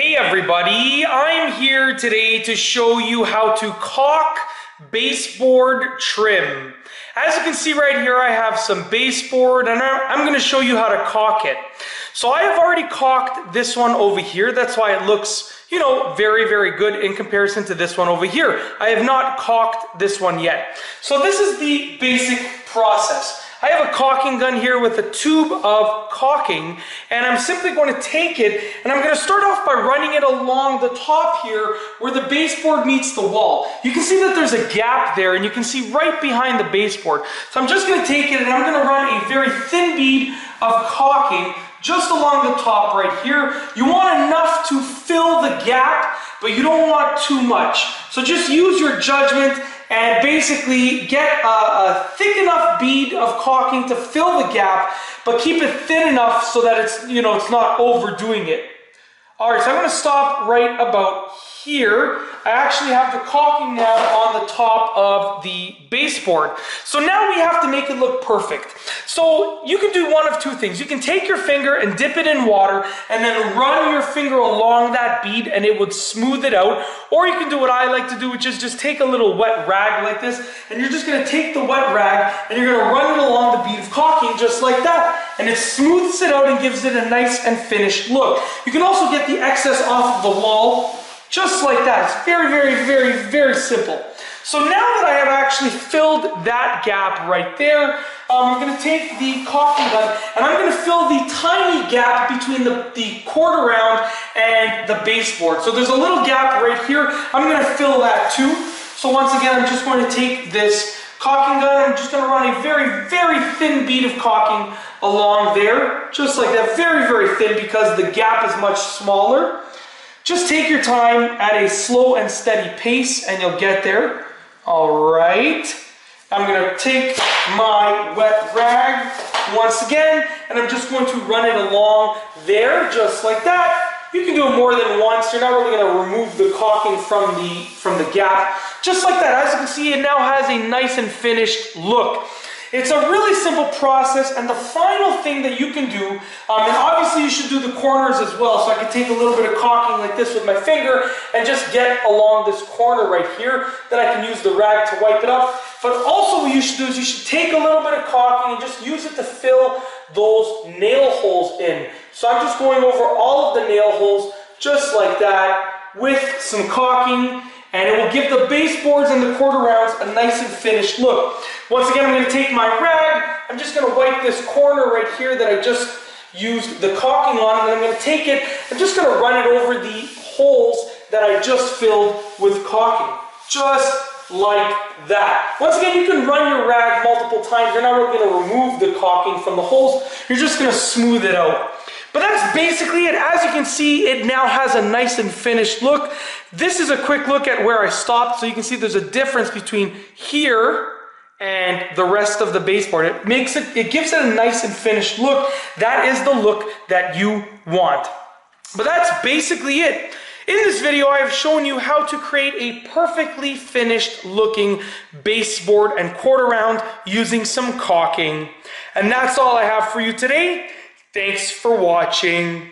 Hey everybody, I'm here today to show you how to caulk baseboard trim. As you can see right here, I have some baseboard and I'm going to show you how to caulk it. So I have already caulked this one over here. That's why it looks, very good in comparison to this one over here. I have not caulked this one yet. So this is the basic process. I have a caulking gun here with a tube of caulking, and I'm simply going to take it and I'm going to start off by running it along the top here where the baseboard meets the wall. You can see that there's a gap there and you can see right behind the baseboard. So I'm just going to take it and I'm going to run a very thin bead of caulking just along the top right here. You want enough to fill the gap, but you don't want too much. So just use your judgment and basically get a thick enough bead of caulking to fill the gap, but keep it thin enough so that it's, it's not overdoing it. All right, so I'm going to stop right about here. I actually have the caulking now on the top of the baseboard. So now we have to make it look perfect. So you can do one of two things. You can take your finger and dip it in water and then run your finger along that bead and it would smooth it out. Or you can do what I like to do, which is just take a little wet rag like this, and you're just going to take the wet rag and you're going to run it along the bead of caulking just like that. And it smooths it out and gives it a nice and finished look. You can also get the excess off of the wall just like that. It's very simple. So now that I have actually filled that gap right there, I'm going to take the caulking gun and I'm going to fill the tiny gap between the quarter round and the baseboard. So there's a little gap right here. I'm going to fill that too. So once again, I'm just going to take this caulking gun. I'm just going to run a very thin bead of caulking along there, just like that. Very thin because the gap is much smaller. Just take your time at a slow and steady pace and you'll get there. All right. I'm going to take my wet rag once again and I'm just going to run it along there just like that. You can do it more than once. You're not really going to remove the caulking from the gap. Just like that. As you can see, it now has a nice and finished look. It's a really simple process, and the final thing that you can do, and obviously you should do the corners as well, so I can take a little bit of caulking like this with my finger and just get along this corner right here. Then I can use the rag to wipe it up. But also what you should do is you should take a little bit of caulking and just use it to fill those nail holes in. So I'm just going over all of the nail holes just like that with some caulking, and it will give the baseboards and the quarter rounds a nice and finished look. Once again, I'm going to take my rag. I'm just going to wipe this corner right here that I just used the caulking on, and then I'm going to take it. I'm just going to run it over the holes that I just filled with caulking. Just like that. Once again, you can run your rag multiple times. You're not really going to remove the caulking from the holes. You're just going to smooth it out. But that's basically it. As you can see, it now has a nice and finished look. This is a quick look at where I stopped, so you can see there's a difference between here and the rest of the baseboard. It gives it a nice and finished look. That is the look that you want. But that's basically it. In this video, I have shown you how to create a perfectly finished looking baseboard and quarter round using some caulking. And that's all I have for you today. Thanks for watching.